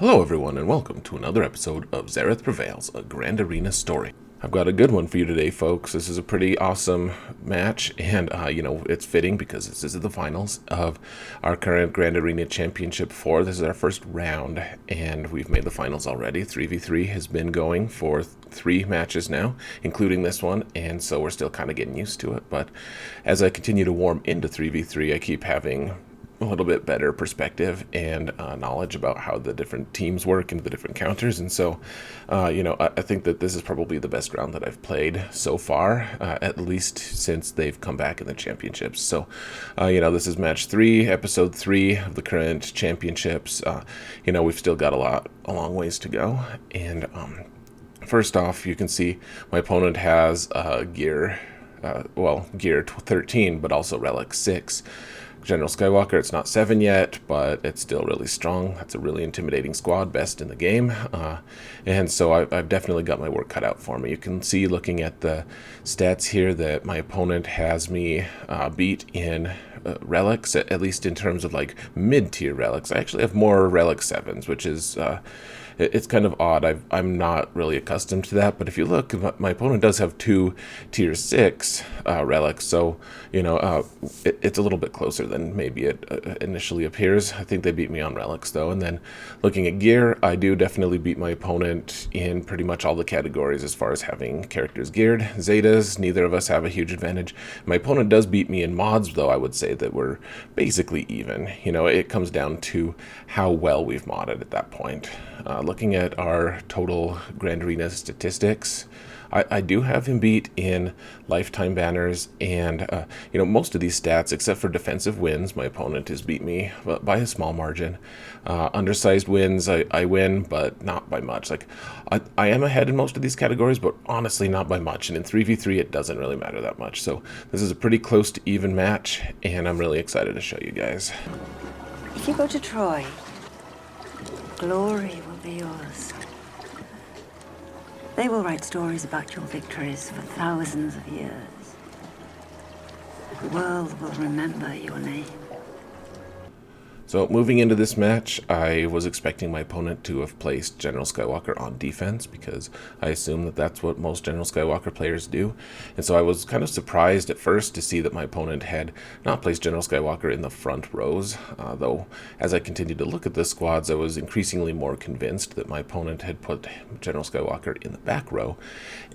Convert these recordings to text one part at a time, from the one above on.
Hello everyone and welcome to another episode of Xaereth Prevails, a Grand Arena story. I've got a good one for you today, folks. This is a pretty awesome match, and it's fitting because this is the finals of our current Grand Arena Championship 4. This is our first round, and we've made the finals already. 3v3 has been going for 3 matches now, including this one, and so we're still kind of getting used to it. But as I continue to warm into 3v3, I keep having a little bit better perspective and knowledge about how the different teams work and the different counters. And so, I think that this is probably the best round that I've played so far, at least since they've come back in the championships. So, this is match 3, episode 3 of the current championships. We've still got a long ways to go. And first off, you can see my opponent has gear 13, but also relic 6. General Skywalker, it's not 7 yet, but it's still really strong. That's a really intimidating squad, best in the game. And so I've definitely got my work cut out for me. You can see, looking at the stats here, that my opponent has me beat in relics, at least in terms of like mid-tier relics. I actually have more relic 7s, which is it's kind of odd. I'm not really accustomed to that, but if you look, my opponent does have 2 tier 6 relics, so it's a little bit closer than maybe it initially appears. I think they beat me on relics though. And then looking at gear, I do definitely beat my opponent in pretty much all the categories as far as having characters geared. Zetas, neither of us have a huge advantage. My opponent does beat me in mods, though I would say that we're basically even. It comes down to how well we've modded at that point. Looking at our total Grand Arena statistics, I do have him beat in lifetime banners, and most of these stats, except for defensive wins, my opponent has beat me by a small margin. Undersized wins, I win, but not by much. Like, I am ahead in most of these categories, but honestly not by much. And in 3v3, it doesn't really matter that much. So this is a pretty close to even match, and I'm really excited to show you guys. If you go to Troy, glory will be yours. They will write stories about your victories for thousands of years. The world will remember your name. So moving into this match, I was expecting my opponent to have placed General Skywalker on defense, because I assume that that's what most General Skywalker players do. And so I was kind of surprised at first to see that my opponent had not placed General Skywalker in the front rows, though as I continued to look at the squads, I was increasingly more convinced that my opponent had put General Skywalker in the back row.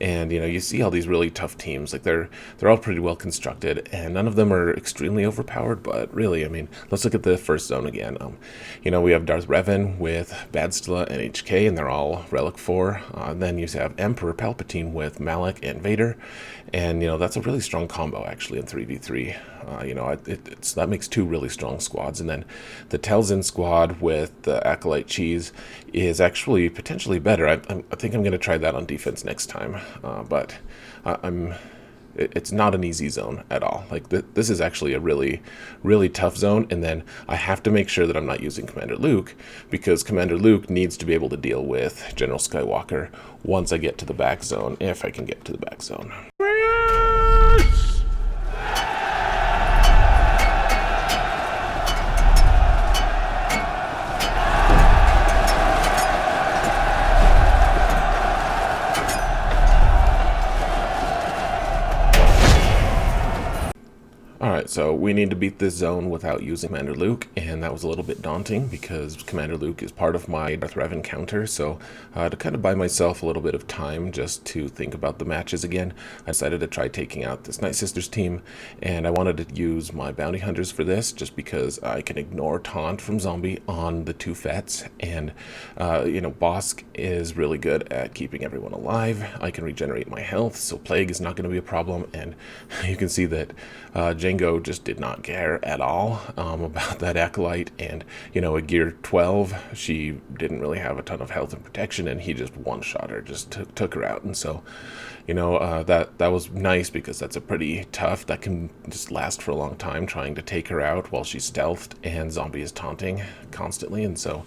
And you see all these really tough teams, like they're all pretty well constructed, and none of them are extremely overpowered, but really, let's look at the first zone again. We have Darth Revan with Badstila and HK, and they're all Relic 4. Then you have Emperor Palpatine with Malak and Vader, and that's a really strong combo actually in 3v3. That makes 2 really strong squads. And then the Telzin squad with the Acolyte Chaze is actually potentially better. I think I'm going to try that on defense next time, but it's not an easy zone at all. Like, this is actually a really, really tough zone, and then I have to make sure that I'm not using Commander Luke, because Commander Luke needs to be able to deal with General Skywalker once I get to the back zone, if I can get to the back zone. Alright, so we need to beat this zone without using Commander Luke, and that was a little bit daunting because Commander Luke is part of my Darth Revan counter. So to kind of buy myself a little bit of time just to think about the matches again, I decided to try taking out this Nightsisters team, and I wanted to use my bounty hunters for this just because I can ignore taunt from zombie on the 2 Fets, and Bossk is really good at keeping everyone alive. I can regenerate my health, so plague is not going to be a problem, and you can see that Jango just did not care at all about that Acolyte, and at gear 12 she didn't really have a ton of health and protection, and he just one-shot her, just took her out. And so that was nice, because that's a pretty tough, that can just last for a long time, trying to take her out while she's stealthed and zombie is taunting constantly. And so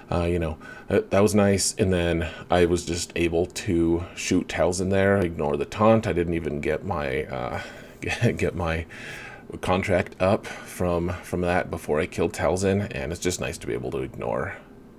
that was nice. And then I was just able to shoot Telzin there, ignore the taunt. I didn't even get my contract up from that before I killed Telzin, and it's just nice to be able to ignore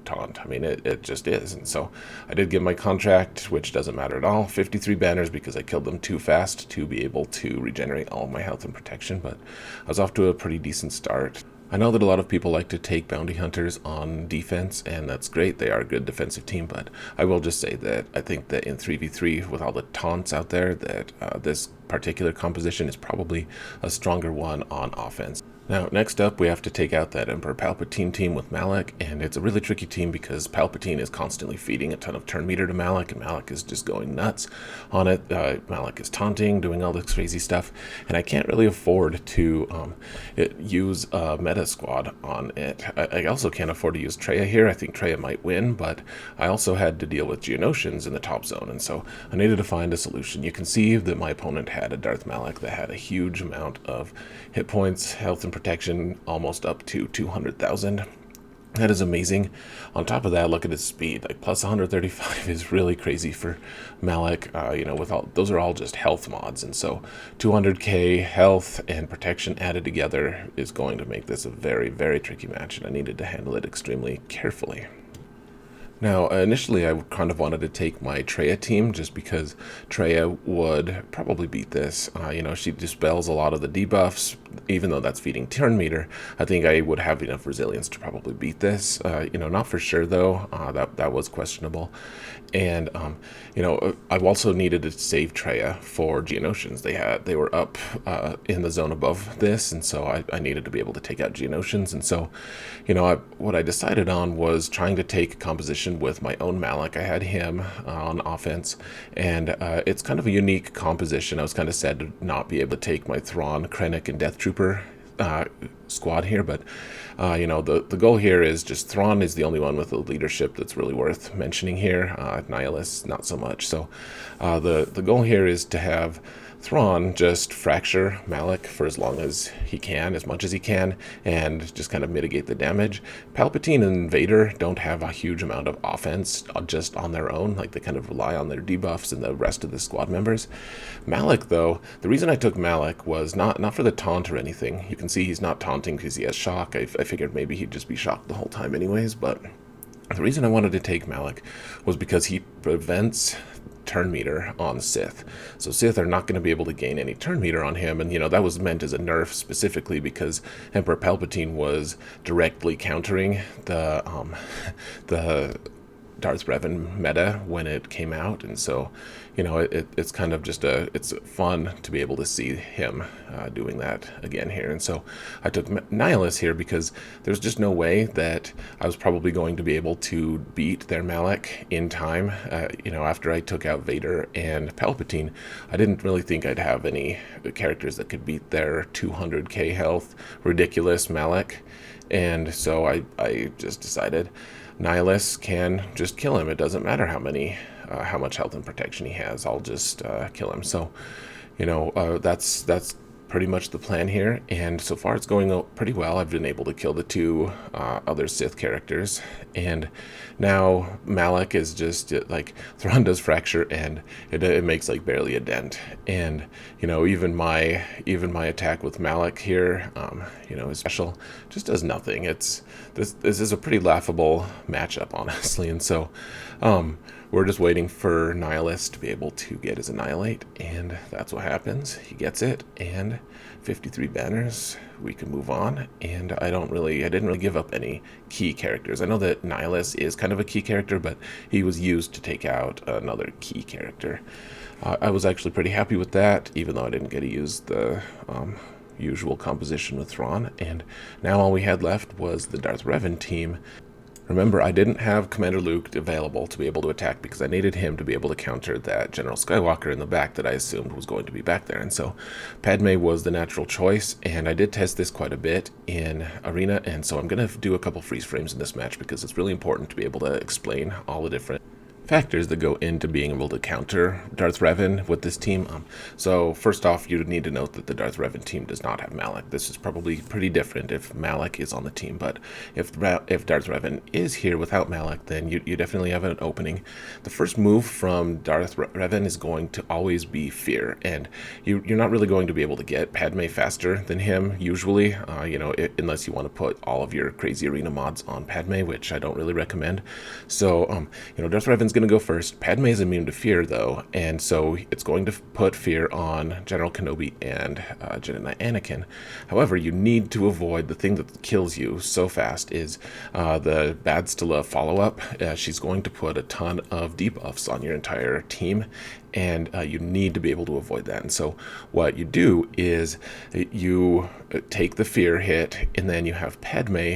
taunt. I mean, it just is. And so I did give my contract, which doesn't matter at all, 53 banners, because I killed them too fast to be able to regenerate all my health and protection, but I was off to a pretty decent start. I know that a lot of people like to take bounty hunters on defense, and that's great. They are a good defensive team, but I will just say that I think that in 3v3, with all the taunts out there, that this particular composition is probably a stronger one on offense. Now, next up, we have to take out that Emperor Palpatine team with Malak, and it's a really tricky team because Palpatine is constantly feeding a ton of turn meter to Malak, and Malak is just going nuts on it. Malak is taunting, doing all this crazy stuff, and I can't really afford to use a meta squad on it. I also can't afford to use Traya here. I think Traya might win, but I also had to deal with Geonosians in the top zone, and so I needed to find a solution. You can see that my opponent had a Darth Malak that had a huge amount of hit points, health, and protection, almost up to 200,000. That is amazing. On top of that, look at his speed. Like plus 135 is really crazy for Malak. With all those are all just health mods, and so 200k health and protection added together is going to make this a very, very tricky match, and I needed to handle it extremely carefully. Now, initially I kind of wanted to take my Traya team just because Traya would probably beat this. She dispels a lot of the debuffs, even though that's feeding turn meter. I think I would have enough resilience to probably beat this. Not for sure though. That was questionable. And, I've also needed to save Traya for Geonosians. They were up in the zone above this, and so I needed to be able to take out Geonosians. And so, what I decided on was trying to take composition with my own Malak. I had him on offense, and it's kind of a unique composition. I was kind of sad to not be able to take my Thrawn, Krennic, and Death Trooper squad here, but the goal here is just Thrawn is the only one with the leadership that's really worth mentioning here. Nihilus, not so much. So the goal here is to have Thrawn just fracture Malak for as long as he can, as much as he can, and just kind of mitigate the damage. Palpatine and Vader don't have a huge amount of offense just on their own, like they kind of rely on their debuffs and the rest of the squad members. Malak, though, the reason I took Malak was not for the taunt or anything. You can see he's not taunting because he has shock. I figured maybe he'd just be shocked the whole time anyways, but the reason I wanted to take Malak was because he prevents turn meter on Sith. So Sith are not going to be able to gain any turn meter on him, and that was meant as a nerf specifically because Emperor Palpatine was directly countering the Darth Revan meta when it came out, and so it's kind of just it's fun to be able to see him doing that again here. And so I took Nihilus here because there's just no way that I was probably going to be able to beat their Malak in time. After I took out Vader and Palpatine, I didn't really think I'd have any characters that could beat their 200k health ridiculous Malak, and so I just decided Nihilus can just kill him. It doesn't matter how much health and protection he has. I'll just kill him. So, that's pretty much the plan here. And so far, it's going pretty well. I've been able to kill the two other Sith characters, and now Malak is just like Thrawn does fracture, and it makes like barely a dent. And even my attack with Malak here, is special, just does nothing. This is a pretty laughable matchup, honestly. And so we're just waiting for Nihilus to be able to get his Annihilate, and that's what happens. He gets it, and 53 banners. We can move on, and I didn't really give up any key characters. I know that Nihilus is kind of a key character, but he was used to take out another key character. I was actually pretty happy with that, even though I didn't get to use the usual composition with Thrawn, and now all we had left was the Darth Revan team. Remember, I didn't have Commander Luke available to be able to attack because I needed him to be able to counter that General Skywalker in the back that I assumed was going to be back there. And so Padme was the natural choice, and I did test this quite a bit in Arena, and so I'm going to do a couple freeze frames in this match because it's really important to be able to explain all the different factors that go into being able to counter Darth Revan with this team. So first off, you need to note that the Darth Revan team does not have Malak. This is probably pretty different if Malak is on the team, but if Darth Revan is here without Malak, then you definitely have an opening. The first move from Darth Revan is going to always be fear, and you're not really going to be able to get Padme faster than him usually, unless you want to put all of your crazy arena mods on Padme, which I don't really recommend. So Darth Revan's going to go first. Padme is immune to fear, though, and so it's going to put fear on General Kenobi and Jedi Knight Anakin. However, you need to avoid the thing that kills you so fast is the Badstila follow-up. She's going to put a ton of debuffs on your entire team, and you need to be able to avoid that. And so what you do is you take the fear hit, and then you have Padme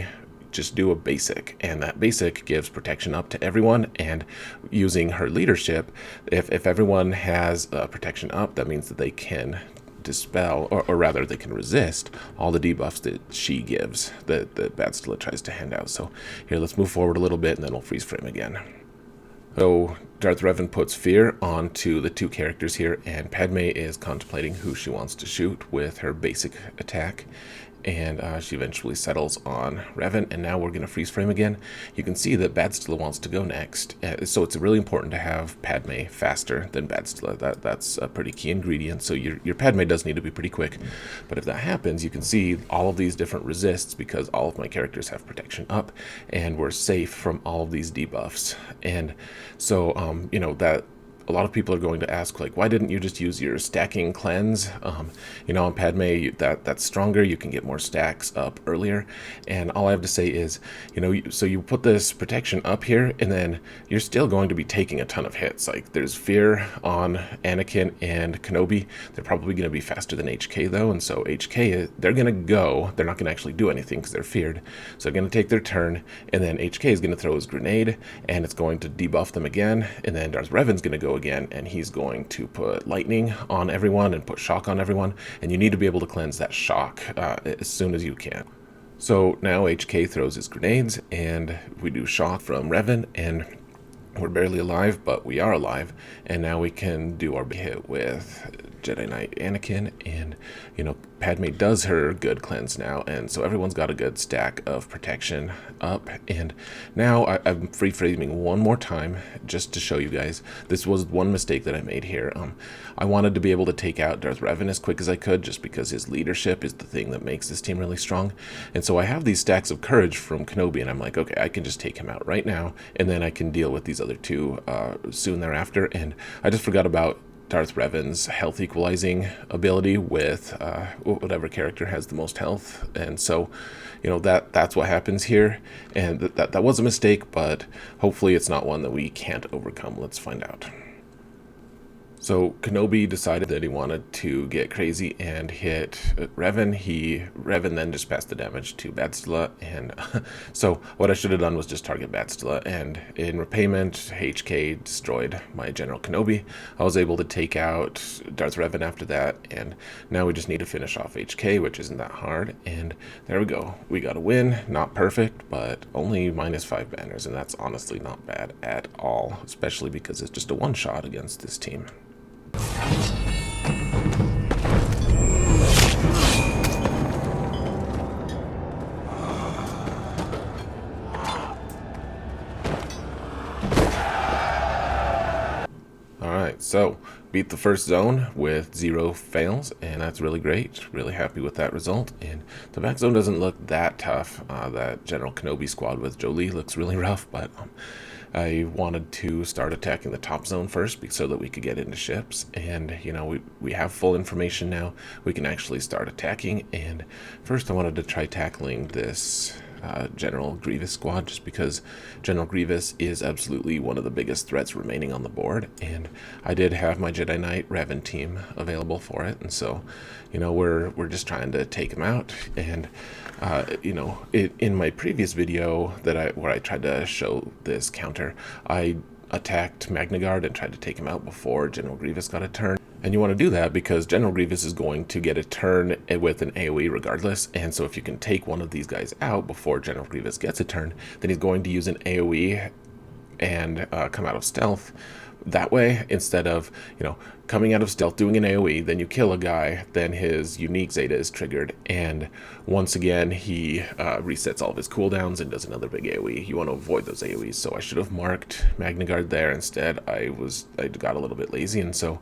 just do a basic, and that basic gives protection up to everyone. And using her leadership, if everyone has protection up, that means that they can dispel, or rather they can resist all the debuffs that she gives, that Badstila tries to hand out. So here, let's move forward a little bit, and then we'll freeze frame again. So Darth Revan puts fear onto the two characters here, and Padme is contemplating who she wants to shoot with her basic attack, and she eventually settles on Revan, and now we're going to freeze frame again. You can see that Badstila wants to go next, so it's really important to have Padme faster than Badstila. That's a pretty key ingredient, so your Padme does need to be pretty quick. But if that happens, you can see all of these different resists because all of my characters have protection up, and we're safe from all of these debuffs. And so, that a lot of people are going to ask, like, why didn't you just use your stacking cleanse? On Padme, that's stronger. You can get more stacks up earlier. And all I have to say is, so you put this protection up here, and then you're still going to be taking a ton of hits. Like, there's fear on Anakin and Kenobi. They're probably going to be faster than HK, though. And so HK, they're going to go. They're not going to actually do anything because they're feared. So they're going to take their turn, and then HK is going to throw his grenade, and it's going to debuff them again. And then Darth Revan's going to go again, and he's going to put lightning on everyone and put shock on everyone, and you need to be able to cleanse that shock as soon as you can. So now HK throws his grenades, and we do shock from Revan, and we're barely alive, but we are alive, and now we can do our hit with Jedi Knight Anakin, and Padme does her good cleanse now, and so everyone's got a good stack of protection up. And now I'm free framing one more time just to show you guys. This was one mistake that I made here. I wanted to be able to take out Darth Revan as quick as I could, just because his leadership is the thing that makes this team really strong. And so I have these stacks of courage from Kenobi, and I'm like, okay, I can just take him out right now, and then I can deal with these other two soon thereafter. And I just forgot about Darth Revan's health equalizing ability with whatever character has the most health, and so that's what happens here, and that was a mistake, but hopefully it's not one that we can't overcome. Let's find out. So Kenobi decided that he wanted to get crazy and hit Revan. Revan then just passed the damage to Badstila, and so what I should have done was just target Badstila, and in repayment, HK destroyed my General Kenobi. I was able to take out Darth Revan after that, and now we just need to finish off HK, which isn't that hard, and there we go. We got a win. Not perfect, but only -5 banners, and that's honestly not bad at all, especially because it's just a one-shot against this team. Alright, so beat the first zone with 0 fails, and that's really great. Really happy with that result. And the back zone doesn't look that tough. That General Kenobi squad with Jolee looks really rough, but I wanted to start attacking the top zone first so that we could get into ships, and we have full information now. We can actually start attacking, and first I wanted to try tackling this General Grievous squad, just because General Grievous is absolutely one of the biggest threats remaining on the board, and I did have my Jedi Knight Revan team available for it, and so we're just trying to take him out. And in my previous video where I tried to show this counter, I attacked Magna Guard and tried to take him out before General Grievous got a turn. And you want to do that because General Grievous is going to get a turn with an AoE regardless, and so if you can take one of these guys out before General Grievous gets a turn, then he's going to use an AoE and come out of stealth that way, instead of, coming out of stealth, doing an AoE, then you kill a guy, then his unique Zeta is triggered, and once again he resets all of his cooldowns and does another big AoE. You want to avoid those AoEs, so I should have marked Magna Guard there. Instead, I got a little bit lazy, and so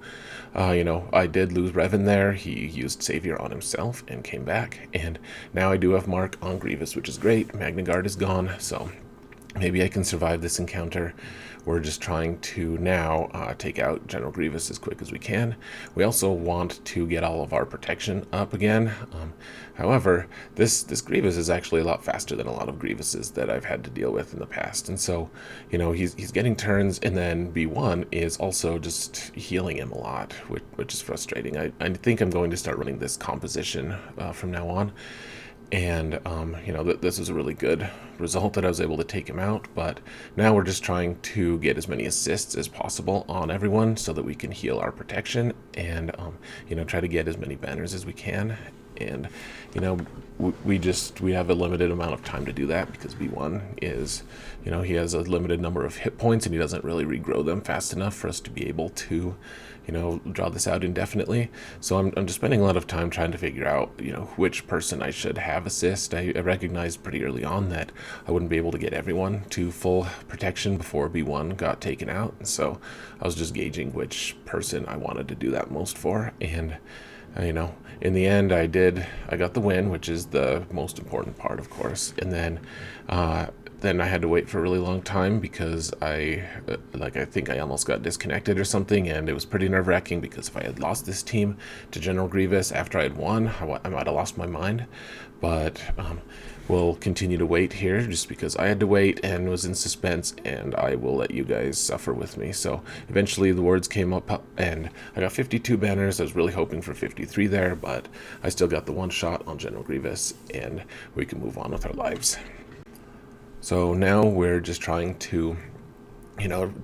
I did lose Revan there. He used Savior on himself and came back, and now I do have mark on Grievous, which is great. Magna Guard is gone, so maybe I can survive this encounter. We're just trying to now take out General Grievous as quick as we can. We also want to get all of our protection up again. However, this Grievous is actually a lot faster than a lot of Grievouses that I've had to deal with in the past. And so, he's getting turns, and then B1 is also just healing him a lot, which is frustrating. I think I'm going to start running this composition from now on. And, this was a really good result that I was able to take him out. But now we're just trying to get as many assists as possible on everyone so that we can heal our protection and, try to get as many banners as we can. And, we have a limited amount of time to do that because B1 is, he has a limited number of hit points and he doesn't really regrow them fast enough for us to be able to, draw this out indefinitely. So I'm just spending a lot of time trying to figure out, which person I should have assist. I recognized pretty early on that I wouldn't be able to get everyone to full protection before B1 got taken out. And so I was just gauging which person I wanted to do that most for. And, in the end, I got the win, which is the most important part, of course. And then I had to wait for a really long time because I think I almost got disconnected or something, and it was pretty nerve-wracking because if I had lost this team to General Grievous after I had won, I might have lost my mind. But we'll continue to wait here just because I had to wait and was in suspense, and I will let you guys suffer with me. So eventually the words came up and I got 52 banners. I was really hoping for 53 there, but I still got the one shot on General Grievous, and we can move on with our lives. So now we're just trying to,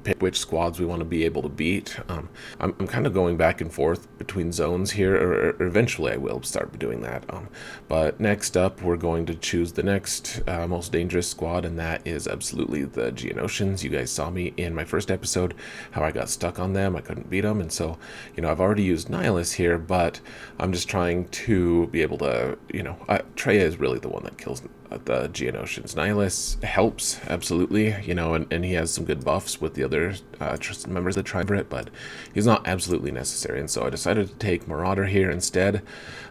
pick which squads we want to be able to beat. I'm kind of going back and forth between zones here, or eventually I will start doing that. But next up, we're going to choose the next most dangerous squad, and that is absolutely the Geonosians. You guys saw me in my first episode, how I got stuck on them. I couldn't beat them, and so, I've already used Nihilus here, but I'm just trying to be able to, Traya is really the one that kills the Geonosians. Nihilus helps, absolutely, and he has some good buffs with the other members of the triumvirate, but he's not absolutely necessary, and so I decided to take Marauder here instead.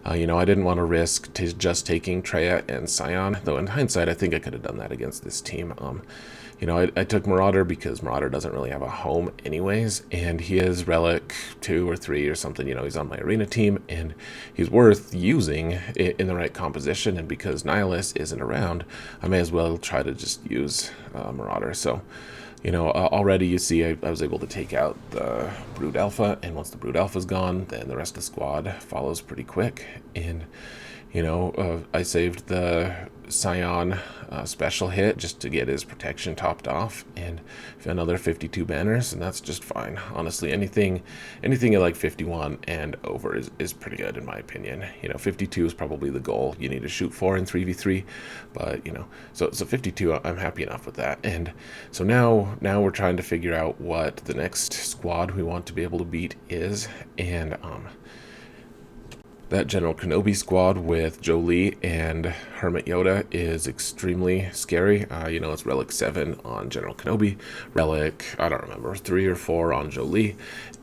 I didn't want to risk just taking Traya and Sion, though in hindsight I think I could have done that against this team. I took Marauder because Marauder doesn't really have a home anyways, and he is Relic 2 or 3 or something. He's on my arena team, and he's worth using in the right composition, and because Nihilus isn't around, I may as well try to just use Marauder. So, already you see I was able to take out the Brood Alpha, and once the Brood Alpha's gone, then the rest of the squad follows pretty quick, and I saved the Sion special hit just to get his protection topped off, and another 52 banners, and that's just fine. Honestly, anything at like 51 and over is pretty good in my opinion. 52 is probably the goal you need to shoot for in 3v3, but so 52, I'm happy enough with that. And so now we're trying to figure out what the next squad we want to be able to beat is, and that General Kenobi squad with Jolee and Hermit Yoda is extremely scary. It's Relic 7 on General Kenobi, Relic, I don't remember, 3 or 4 on Jolee,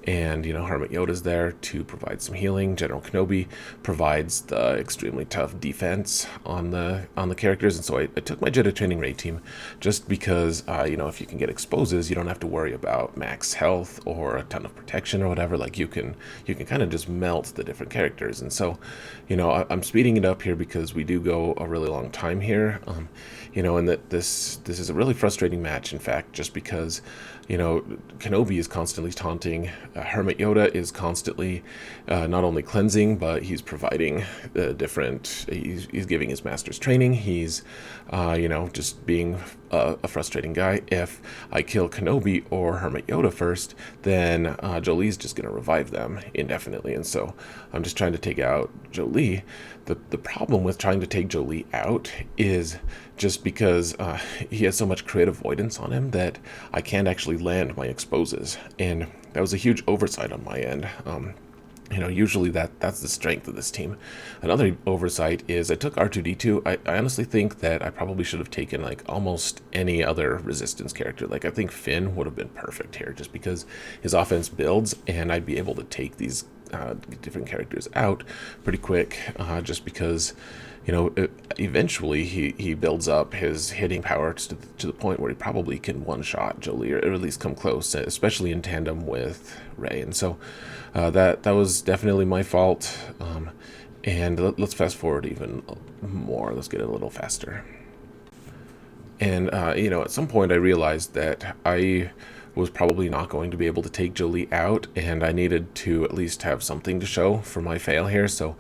and, Hermit Yoda's there to provide some healing. General Kenobi provides the extremely tough defense on the characters, and so I took my Jedi Training Raid team just because, if you can get exposes, you don't have to worry about max health or a ton of protection or whatever. Like, you can kind of just melt the different characters, and so, I'm speeding it up here because we do go a really long time here, and that this is a really frustrating match, in fact, just because, Kenobi is constantly taunting, Hermit Yoda is constantly not only cleansing, but he's providing he's giving his master's training, he's, just being a frustrating guy. If I kill Kenobi or Hermit Yoda first, then Jolee's just going to revive them indefinitely, and so I'm just trying to take out Jolee. The problem with trying to take Jolee out is just because he has so much crit avoidance on him that I can't actually land my exposes, and that was a huge oversight on my end. Usually that's the strength of this team. Another oversight is I took R2-D2. I honestly think that I probably should have taken like almost any other resistance character. Like I think Finn would have been perfect here just because his offense builds and I'd be able to take these different characters out pretty quick just because eventually he builds up his hitting power to the point where he probably can one-shot Jolee, or at least come close, especially in tandem with Rey. And so that was definitely my fault. And let's fast forward even more. Let's get it a little faster. And, at some point I realized that I was probably not going to be able to take Jolee out, and I needed to at least have something to show for my fail here. So,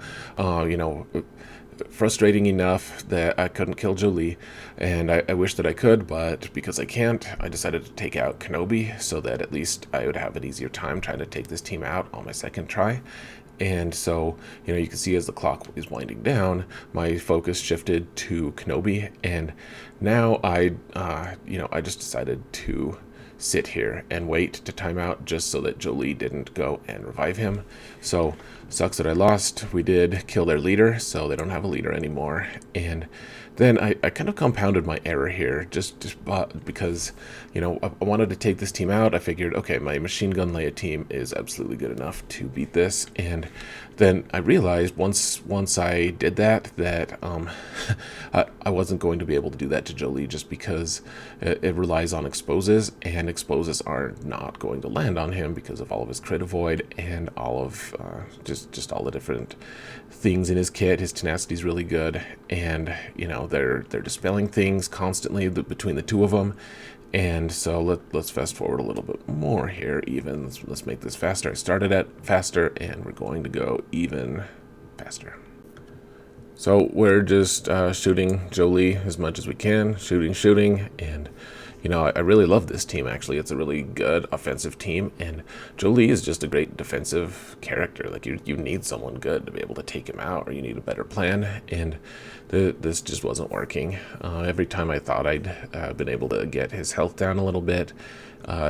frustrating enough that I couldn't kill Jolee, and I wish that I could, but because I can't, I decided to take out Kenobi so that at least I would have an easier time trying to take this team out on my second try. And so, you can see as the clock is winding down, my focus shifted to Kenobi, and now I just decided to sit here and wait to time out just so that Jolee didn't go and revive him. So sucks that I lost. We did kill their leader, so they don't have a leader anymore. And then I kind of compounded my error here just because I wanted to take this team out. I figured, okay, my machine gun Leia team is absolutely good enough to beat this. And then I realized once I did that I wasn't going to be able to do that to Jolee just because it relies on exposes, and exposes are not going to land on him because of all of his crit avoid and all of just all the different things in his kit. His tenacity is really good, and they're dispelling things constantly between the two of them. And so let's fast forward a little bit more here. Even let's make this faster. I started at faster, and we're going to go even faster. So we're just shooting Jolee as much as we can, shooting, and I really love this team. Actually, it's a really good offensive team, and Jolee is just a great defensive character. Like you need someone good to be able to take him out, or you need a better plan. And this just wasn't working. Every time I thought I'd been able to get his health down a little bit,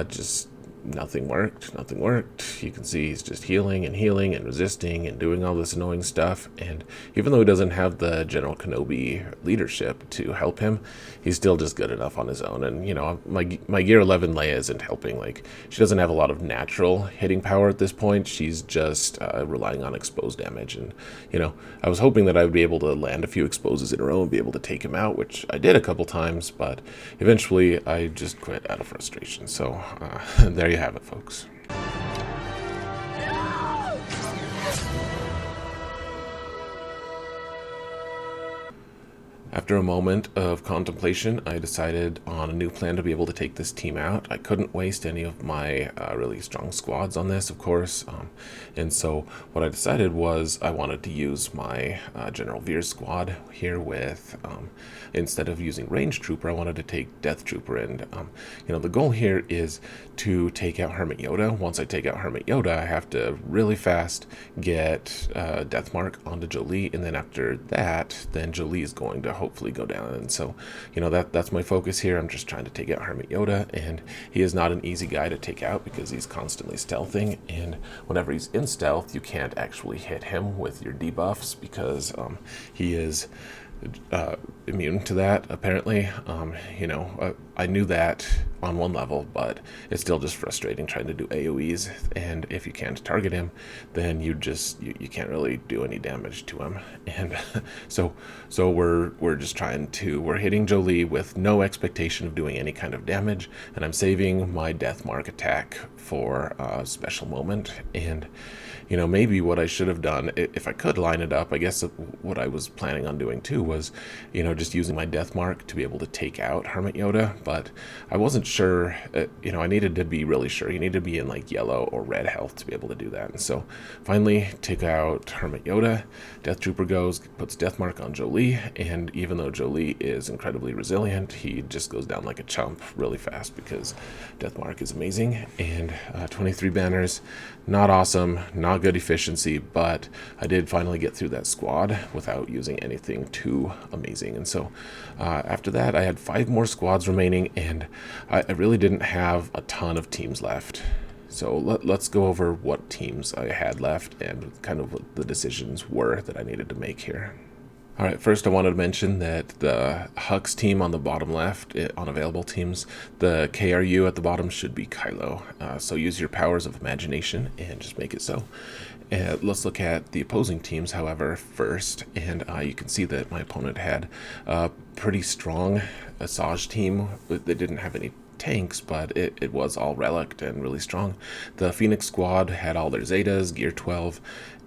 just nothing worked. You can see he's just healing and resisting and doing all this annoying stuff. And even though he doesn't have the General Kenobi leadership to help him, he's still just good enough on his own. And my Gear 11 Leia isn't helping. Like, she doesn't have a lot of natural hitting power at this point. She's just relying on exposed damage. And I was hoping that I would be able to land a few exposes in a row and be able to take him out, which I did a couple times, but eventually I just quit out of frustration. So there you have it, folks. After a moment of contemplation, I decided on a new plan to be able to take this team out. I couldn't waste any of my really strong squads on this, of course. And so what I decided was I wanted to use my General Veer's squad here with, instead of using Range Trooper, I wanted to take Death Trooper. And, the goal here is to take out Hermit Yoda. Once I take out Hermit Yoda, I have to really fast get Death Mark onto Jolee. And then after that, then Jolee is going to hopefully go down. And so that's my focus here. I'm just trying to take out Hermit Yoda, and he is not an easy guy to take out because he's constantly stealthing, and whenever he's in stealth you can't actually hit him with your debuffs because he is immune to that, apparently. I knew that on one level, but it's still just frustrating trying to do AoEs, and if you can't target him, then you can't really do any damage to him. And so we're just we're hitting Jolee with no expectation of doing any kind of damage, and I'm saving my Death Mark attack for a special moment. And maybe what I should have done, if I could line it up, I guess what I was planning on doing too was, just using my Death Mark to be able to take out Hermit Yoda, but I wasn't sure. I needed to be really sure. You need to be in like yellow or red health to be able to do that. And so finally take out Hermit Yoda. Death Trooper goes, puts Death Mark on Jolee, and even though Jolee is incredibly resilient, he just goes down like a chump really fast because Death Mark is amazing. And 23 banners, not awesome, not good efficiency, but I did finally get through that squad without using anything too amazing. And so after that, I had 5 more squads remaining, and I really didn't have a ton of teams left. So let's go over what teams I had left and kind of what the decisions were that I needed to make here. All right, first I wanted to mention that the Hux team on the bottom left, on available teams, the KRU at the bottom should be Kylo. So use your powers of imagination and just make it so. Let's look at the opposing teams, however, first. And you can see that my opponent had a pretty strong Asajj team. They didn't have any tanks, but it was all relict and really strong. The Phoenix squad had all their Zetas, Gear 12,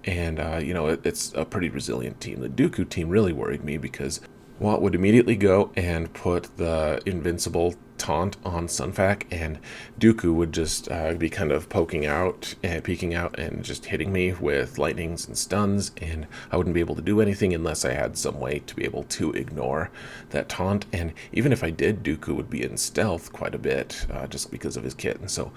and it's a pretty resilient team. The Dooku team really worried me because Wat would immediately go and put the invincible taunt on Sunfac, and Dooku would just be kind of peeking out and just hitting me with lightnings and stuns, and I wouldn't be able to do anything unless I had some way to be able to ignore that taunt. And even if I did, Dooku would be in stealth quite a bit just because of his kit, and so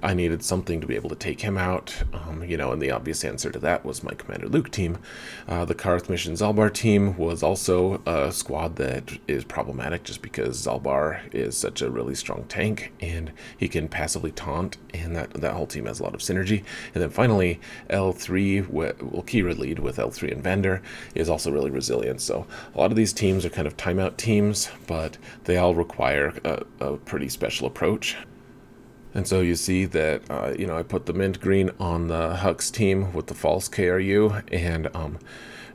I needed something to be able to take him out. And the obvious answer to that was my Commander Luke team. The Carth mission Zaalbar team was also a squad that is problematic just because Zaalbar is such a really strong tank and he can passively taunt, and that whole team has a lot of synergy. And then finally L3, Qi'ra lead with L3 and Vandor is also really resilient. So a lot of these teams are kind of timeout teams, but they all require a pretty special approach. And so you see that, I put the mint green on the Hux team with the false KRU, and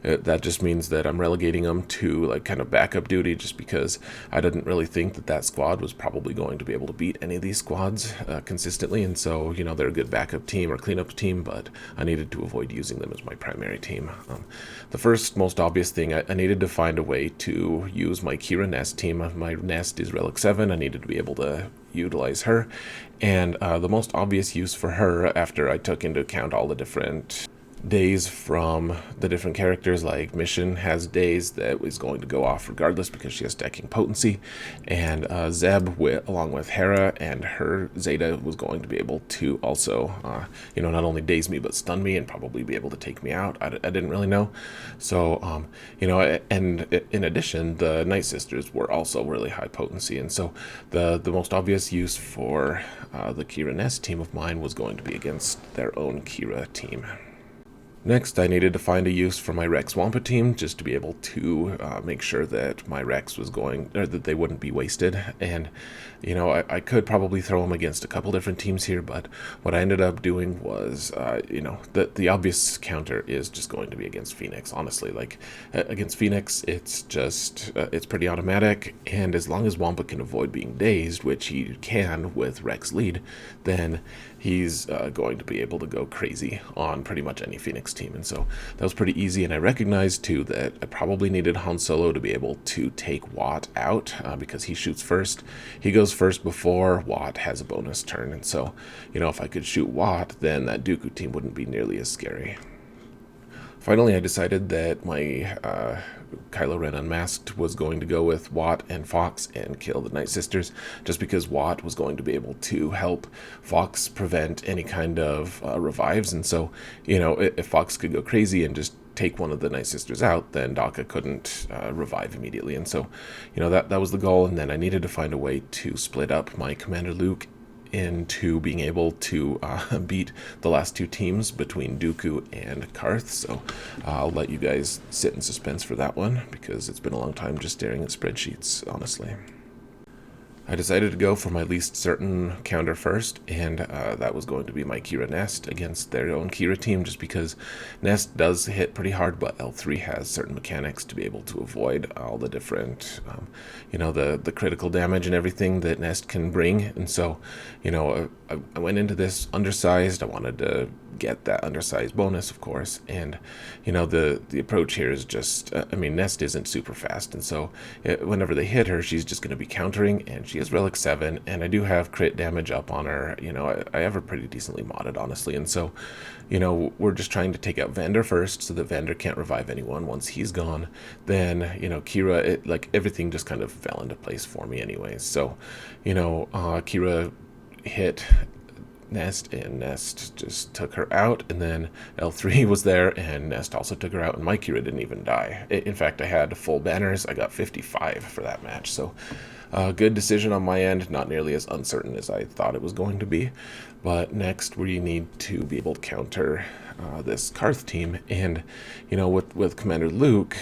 that just means that I'm relegating them to like kind of backup duty, just because I didn't really think that squad was probably going to be able to beat any of these squads consistently. And so, they're a good backup team or cleanup team, but I needed to avoid using them as my primary team. The first most obvious thing, I needed to find a way to use my Qi'ra Nest team. My Nest is Relic 7. I needed to be able to utilize her, and the most obvious use for her, after I took into account all the different days from the different characters, like Mission has days that is going to go off regardless because she has stacking potency, and Zeb along with Hera and her Zeta was going to be able to also not only daze me but stun me and probably be able to take me out. I didn't really know. So and in addition, the Nightsisters were also really high potency, and so the most obvious use for the Qi'ra Nest team of mine was going to be against their own Qi'ra team. Next, I needed to find a use for my Rex Wampa team, just to be able to make sure that my Rex was that they wouldn't be wasted. And, I could probably throw them against a couple different teams here, but what I ended up doing was, the obvious counter is just going to be against Phoenix, honestly. Like, against Phoenix, it's just, it's pretty automatic, and as long as Wampa can avoid being dazed, which he can with Rex lead, then he's going to be able to go crazy on pretty much any Phoenix team. And so that was pretty easy, and I recognized too that I probably needed Han Solo to be able to take Wat out because he shoots first. He goes first before Wat has a bonus turn, and so if I could shoot Wat, then that Dooku team wouldn't be nearly as scary. Finally, I decided that my Kylo Ren Unmasked was going to go with Wat and Fox and kill the Nightsisters, just because Wat was going to be able to help Fox prevent any kind of revives. And so, if Fox could go crazy and just take one of the Nightsisters out, then Daka couldn't revive immediately. And so, that was the goal. And then I needed to find a way to split up my Commander Luke into being able to beat the last two teams between Dooku and Carth. So I'll let you guys sit in suspense for that one, because it's been a long time just staring at spreadsheets, honestly. I decided to go for my least certain counter first, and that was going to be my Qi'ra Nest against their own Qi'ra team, just because Nest does hit pretty hard, but L3 has certain mechanics to be able to avoid all the different, the critical damage and everything that Nest can bring. And so, I went into this undersized. I wanted to get that undersized bonus, of course, and the approach here is just Nest isn't super fast, and so whenever they hit her, she's just going to be countering, and she is Relic 7, and I do have crit damage up on her. I have her pretty decently modded, honestly, and so, we're just trying to take out Vandor first, so that Vandor can't revive anyone. Once he's gone, then, Qi'ra, everything just kind of fell into place for me anyways. So, Qi'ra hit Nest, and Nest just took her out, and then L3 was there, and Nest also took her out, and my Qi'ra didn't even die. In fact, I had full banners. I got 55 for that match, so good decision on my end, not nearly as uncertain as I thought it was going to be. But next we need to be able to counter this Carth team, and with Commander Luke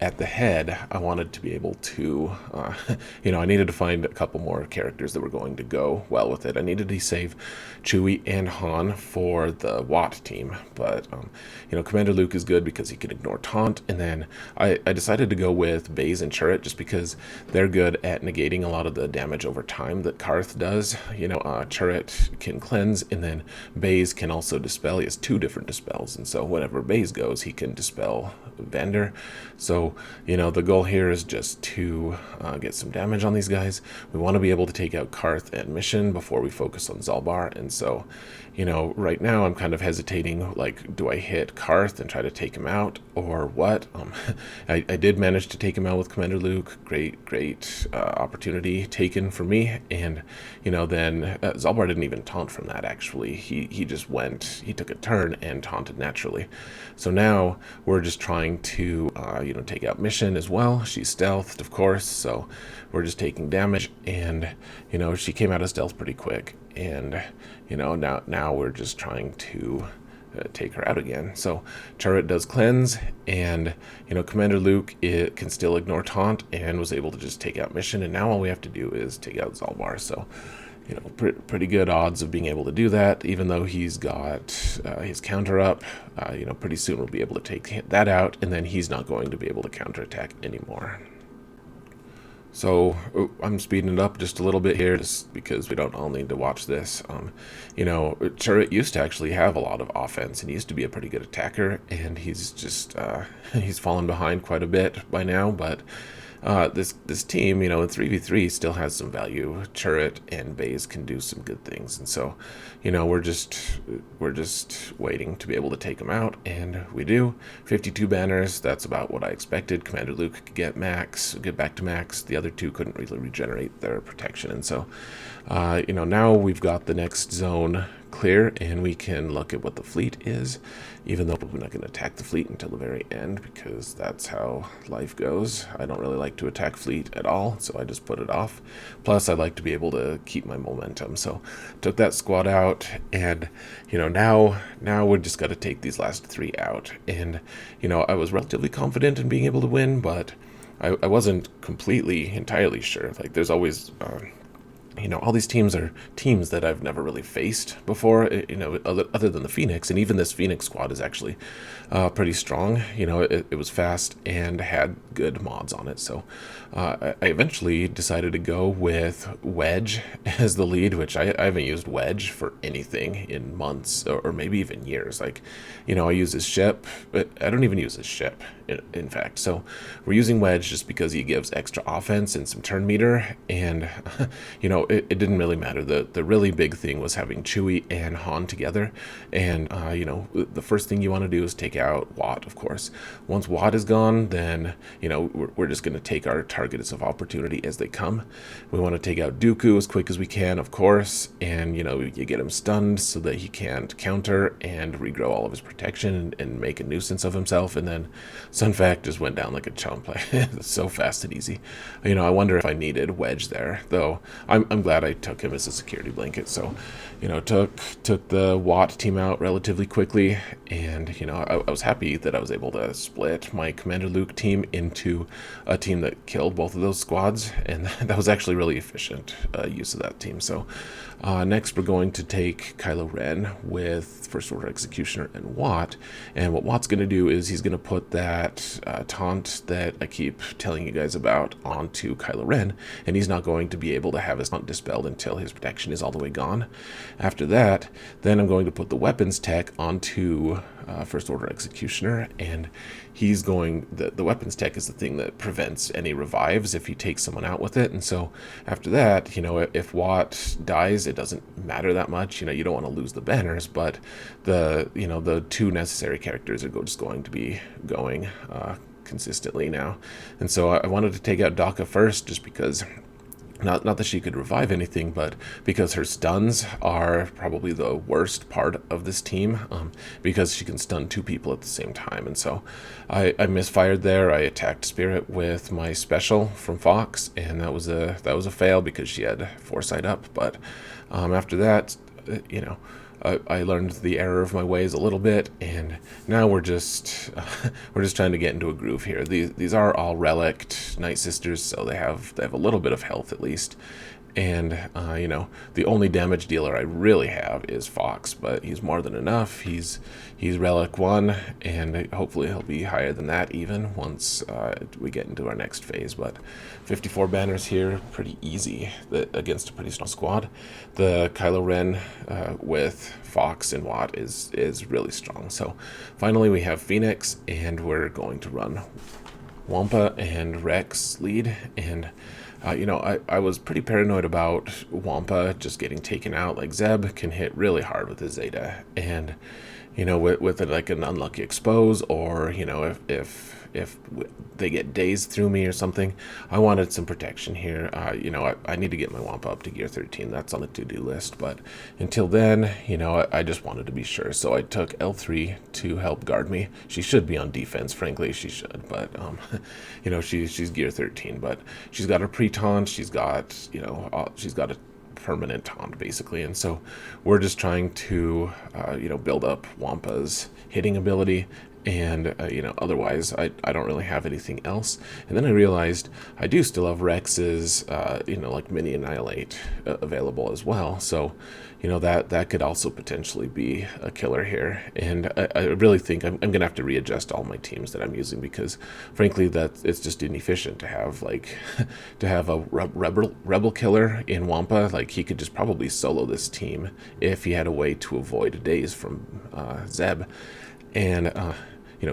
at the head, I wanted to be able to, I needed to find a couple more characters that were going to go well with it. I needed to save Chewie and Han for the Watt team, but, Commander Luke is good because he can ignore taunt, and then I decided to go with Baze and Chirrut just because they're good at negating a lot of the damage over time that Carth does. Chirrut can cleanse, and then Baze can also dispel. He has 2 different dispels, and so whenever Baze goes, he can dispel Vandor. So, the goal here is just to get some damage on these guys. We want to be able to take out Carth and Mission before we focus on Zaalbar. And so, right now I'm kind of hesitating, do I hit Carth and try to take him out or what? I did manage to take him out with Commander Luke. Great opportunity taken for me. And, then Zaalbar didn't even taunt from that, actually. He just went, he took a turn and taunted naturally. So now we're just trying to, take out Mission as well. She's stealthed, of course, so we're just taking damage, and, she came out of stealth pretty quick, and, now we're just trying to take her out again. So Chirrut does cleanse, and, Commander Luke can still ignore taunt and was able to just take out Mission, and now all we have to do is take out Zaalbar. So, pretty good odds of being able to do that, even though he's got his counter up. Pretty soon we'll be able to take that out, and then he's not going to be able to counterattack anymore. So I'm speeding it up just a little bit here, just because we don't all need to watch this. Chirrut used to actually have a lot of offense, and he used to be a pretty good attacker, and he's just he's fallen behind quite a bit by now, but this team, in 3v3 still has some value. Chirrut and Baze can do some good things, and so, we're just waiting to be able to take them out, and we do. 52 banners, that's about what I expected. Commander Luke could get back to max. The other 2 couldn't really regenerate their protection, and so, now we've got the next zone clear, and we can look at what the fleet is, even though we're not going to attack the fleet until the very end, because that's how life goes. I don't really like to attack fleet at all, so I just put it off. Plus, I like to be able to keep my momentum, so took that squad out, and now we're just got to take these last 3 out. And I was relatively confident in being able to win, but I wasn't entirely sure. There's always all these teams are teams that I've never really faced before, other than the Phoenix, and even this Phoenix squad is actually pretty strong. It was fast and had good mods on it, so I eventually decided to go with Wedge as the lead, which I haven't used Wedge for anything in months, or maybe even years. I use his ship, but I don't even use his ship, in fact. So we're using Wedge just because he gives extra offense and some turn meter, and it didn't really matter. The really big thing was having Chewie and Han together, and the first thing you want to do is take out Watt, of course. Once Watt is gone, then we're just going to take our targets of opportunity as they come. We want to take out Dooku as quick as we can, of course, and you get him stunned so that he can't counter and regrow all of his protection and make a nuisance of himself, and then Sunfac just went down like a chump. It's so fast and easy. I wonder if I needed Wedge there, though. I'm glad I took him as a security blanket. So, took the Watt team out relatively quickly, and I was happy that I was able to split my Commander Luke team into a team that killed both of those squads, and that was actually really efficient use of that team. So, next we're going to take Kylo Ren with First Order Executioner and Watt, and what Watt's going to do is he's going to put that taunt that I keep telling you guys about onto Kylo Ren, and he's not going to be able to have his taunt dispelled until his protection is all the way gone. After that, then I'm going to put the weapons tech onto First Order Executioner, and he's going, the weapons tech is the thing that prevents any revives if he takes someone out with it. And so after that, if Watt dies, it doesn't matter that much. You don't want to lose the banners, but the two necessary characters are just going to be going consistently now. And so I wanted to take out Daka first, just because not that she could revive anything, but because her stuns are probably the worst part of this team, because she can stun two people at the same time. And so I misfired there. I attacked Spirit with my special from Fox, and that was a fail because she had foresight up. But after that, I learned the error of my ways a little bit, and now we're just trying to get into a groove here. These are all relict Nightsisters, so they have a little bit of health at least. And the only damage dealer I really have is Fox, but he's more than enough. He's relic 1, and hopefully he'll be higher than that even once we get into our next phase. But 54 banners here, pretty easy against a pretty strong squad. The Kylo Ren with Fox and Watt is really strong. So finally we have Phoenix, and we're going to run Wampa and Rex lead. And I was pretty paranoid about Wampa just getting taken out. Like, Zeb can hit really hard with his Zeta, and with like an unlucky expose, or if they get dazed through me or something, I wanted some protection here. I need to get my Wampa up to gear 13. That's on the to-do list, but until then, I just wanted to be sure. So I took L3 to help guard me. She should be on defense, frankly, she should, but she's gear 13, but she's got a pre-taunt, she's got a permanent taunt basically. And so we're just trying to build up Wampa's hitting ability, and otherwise I don't really have anything else. And then I realized I do still have Rex's like mini annihilate available as well, so that could also potentially be a killer here. And I really think I'm gonna have to readjust all my teams that I'm using, because frankly that it's just inefficient to have a rebel killer in Wampa. Like, he could just probably solo this team if he had a way to avoid a daze from Zeb, and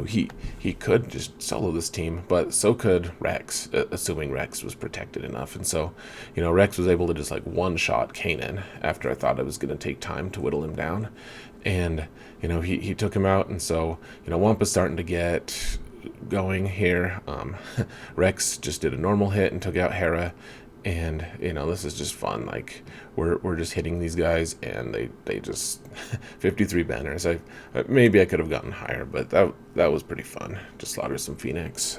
he could just solo this team, but so could Rex, assuming Rex was protected enough. And so, Rex was able to just one-shot Kanan after I thought it was going to take time to whittle him down. And, he took him out. And so, Wampa's starting to get going here. Rex just did a normal hit and took out Hera. And this is just fun. Like, we're just hitting these guys, and they just 53 banners. Maybe I could have gotten higher, but that was pretty fun to slaughter some Phoenix.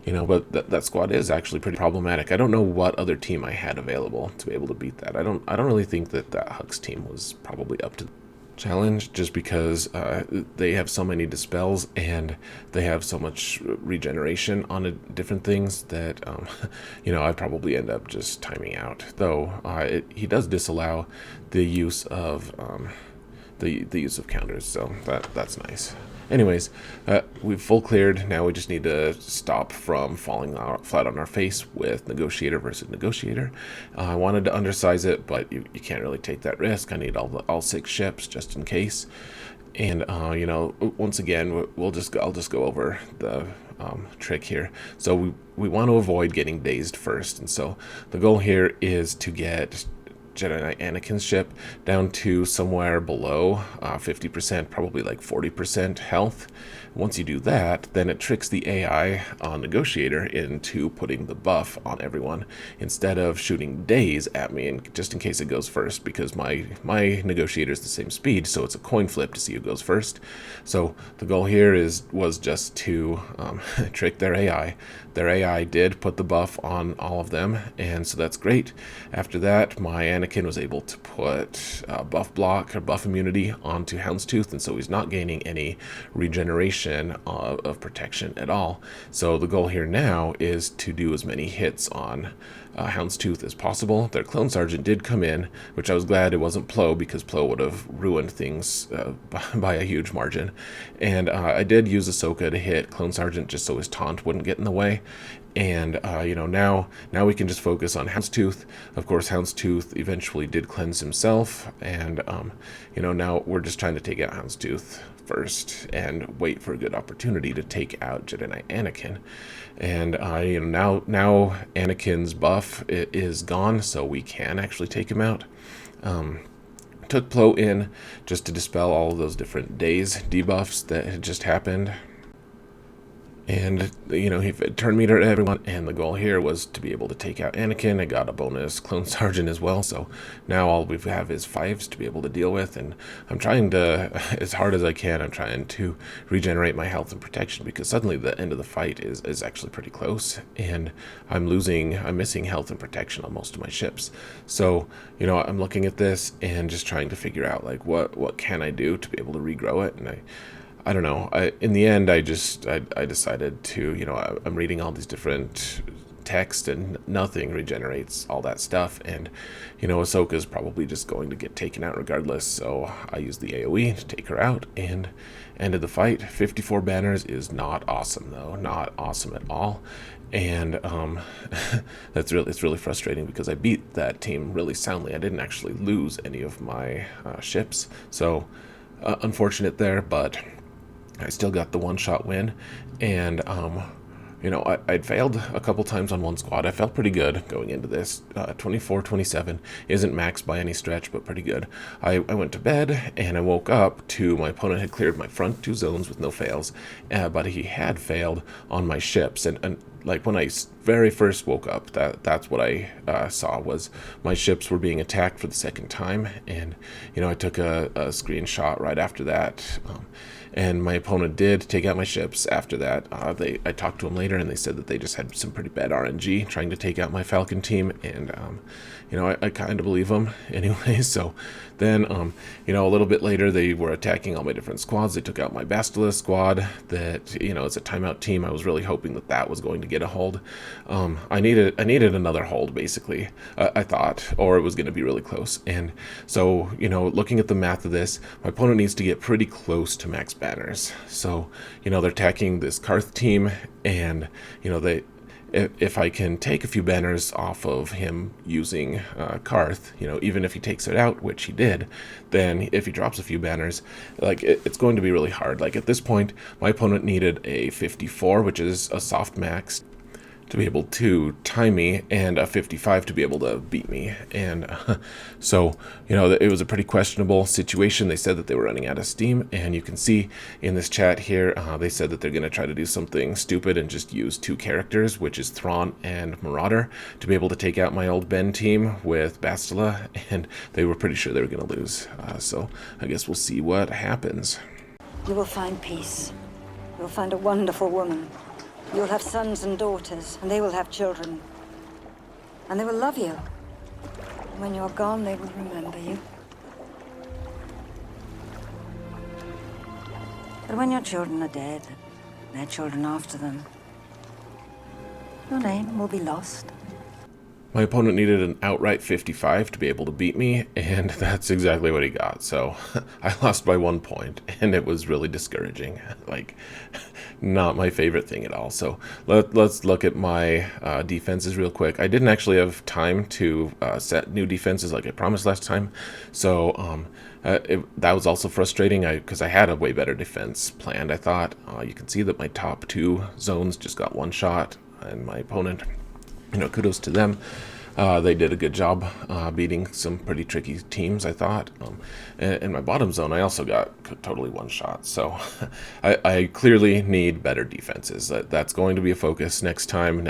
But that squad is actually pretty problematic. I don't know what other team I had available to be able to beat that. I don't really think that Hux team was probably up to the challenge, just because they have so many dispels and they have so much regeneration on different things that I probably end up just timing out. Though he does disallow the use of the use of counters, so that's nice. Anyways, we've full cleared. Now we just need to stop from falling flat on our face with Negotiator versus Negotiator. I wanted to undersize it, but you can't really take that risk. I need all 6 ships just in case. And once again, I'll just go over the trick here. So we want to avoid getting dazed first, and so the goal here is to get Jedi Knight Anakin's ship down to somewhere below 50%, probably like 40% health. Once you do that, then it tricks the AI on Negotiator into putting the buff on everyone instead of shooting daze at me, and just in case it goes first, because my Negotiator is the same speed, so it's a coin flip to see who goes first. So the goal here was just to trick their AI. Their AI did put the buff on all of them, and so that's great. After that, my Anakin was able to put buff block or buff immunity onto Houndstooth, and so he's not gaining any regeneration of protection at all. So the goal here now is to do as many hits on Houndstooth as possible. Their Clone Sergeant did come in, which I was glad it wasn't Plo, because Plo would have ruined things by a huge margin. And I did use Ahsoka to hit Clone Sergeant just so his taunt wouldn't get in the way. And, now we can just focus on Houndstooth. Of course, Houndstooth eventually did cleanse himself. And, now we're just trying to take out Houndstooth first and wait for a good opportunity to take out Jedi Knight Anakin. And, now Anakin's buff is gone, so we can actually take him out. Took Plo in just to dispel all of those different days debuffs that had just happened. And, he fed turn meter to everyone, and the goal here was to be able to take out Anakin. I got a bonus Clone Sergeant as well, so now all we have is 5s to be able to deal with, and I'm trying to, as hard as I can, I'm trying to regenerate my health and protection, because suddenly the end of the fight is actually pretty close, and I'm missing health and protection on most of my ships. So, I'm looking at this and just trying to figure out, like, what can I do to be able to regrow it, and I don't know. In the end, I decided to, I'm reading all these different texts and nothing regenerates all that stuff. And, Ahsoka's probably just going to get taken out regardless. So I used the AoE to take her out and ended the fight. 54 banners is not awesome, though. Not awesome at all. And it's really frustrating because I beat that team really soundly. I didn't actually lose any of my ships. So unfortunate there, but I still got the one-shot win, and, I'd failed a couple times on one squad. I felt pretty good going into this. 24-27 isn't max by any stretch, but pretty good. I went to bed, and I woke up to my opponent had cleared my front 2 zones with no fails, but he had failed on my ships, and like when I very first woke up, that's what I saw was my ships were being attacked for the second time, and I took a screenshot right after that, and my opponent did take out my ships after that. I talked to them later, and they said that they just had some pretty bad RNG trying to take out my Falcon team, and I kind of believe them anyway. So then, a little bit later, they were attacking all my different squads. They took out my Badstila squad that, it's a timeout team. I was really hoping that was going to get a hold. I needed another hold, basically, I thought, or it was going to be really close. And so, looking at the math of this, my opponent needs to get pretty close to max banners. So, they're attacking this Carth team, and, if I can take a few banners off of him using Carth, even if he takes it out, which he did, then if he drops a few banners, like it's going to be really hard. Like at this point, my opponent needed a 54, which is a soft max, to be able to tie me, and a 55 to be able to beat me. And so, it was a pretty questionable situation. They said that they were running out of steam, and you can see in this chat here, they said that they're going to try to do something stupid and just use 2 characters, which is Thrawn and Marauder, to be able to take out my old Ben team with Badstila, and they were pretty sure they were going to lose. So I guess we'll see what happens. You will find peace. You'll find a wonderful woman. You'll have sons and daughters, and they will have children. And they will love you. And when you're gone, they will remember you. But when your children are dead, and their children after them, your name will be lost. My opponent needed an outright 55 to be able to beat me, and that's exactly what he got. So I lost by 1 point, and it was really discouraging. Like, not my favorite thing at all. So let's look at my defenses real quick. I didn't actually have time to set new defenses like I promised last time. So that was also frustrating because I had a way better defense planned, I thought. You can see that my top 2 zones just got 1 shot, and my opponent, kudos to them. They did a good job beating some pretty tricky teams, I thought. In my bottom zone, I also got totally 1 shot. So I clearly need better defenses. That's going to be a focus next round.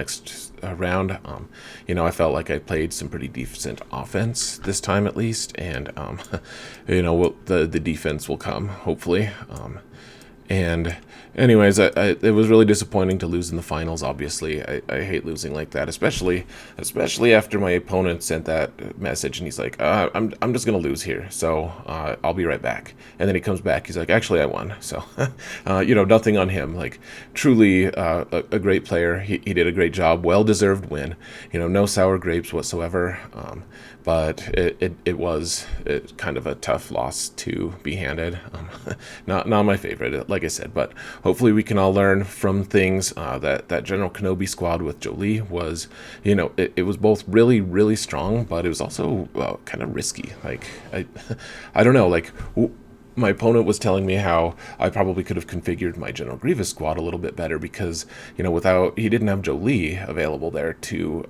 I felt like I played some pretty decent offense this time at least. And, the defense will come, hopefully. And anyways, it was really disappointing to lose in the finals, obviously. I hate losing like that, especially after my opponent sent that message and he's like, I'm just going to lose here, so I'll be right back. And then he comes back, he's like, actually, I won. So, nothing on him. Like, truly a great player. He did a great job, well-deserved win. No sour grapes whatsoever. but it was kind of a tough loss to be handed. Not my favorite, like I said, but hopefully we can all learn from things. That General Kenobi squad with Jolee was, it was both really, really strong, but it was also kind of risky. Like, I don't know, like, my opponent was telling me how I probably could have configured my General Grievous squad a little bit better because, he didn't have Jolee available there to,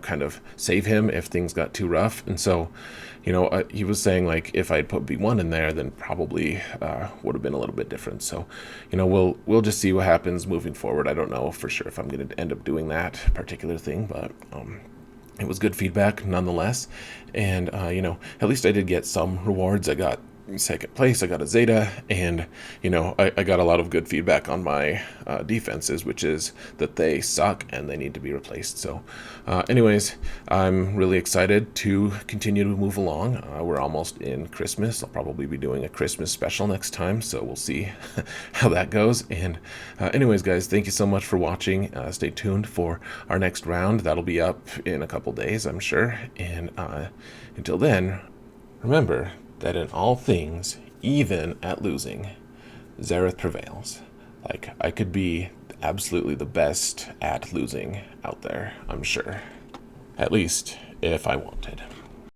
kind of save him if things got too rough. And so, he was saying, like, if I'd put B1 in there, then probably would have been a little bit different. So, we'll just see what happens moving forward. I don't know for sure if I'm going to end up doing that particular thing, but it was good feedback nonetheless. And, at least I did get some rewards. I got second place, I got a Zeta, and I got a lot of good feedback on my defenses, which is that they suck and they need to be replaced. So anyways, I'm really excited to continue to move along. We're almost in Christmas. I'll probably be doing a Christmas special next time, so we'll see how that goes. And anyways, guys, thank you so much for watching. Stay tuned for our next round. That'll be up in a couple days, I'm sure. And until then, remember that in all things, even at losing, Xaereth prevails. Like, I could be absolutely the best at losing out there, I'm sure. At least, if I wanted.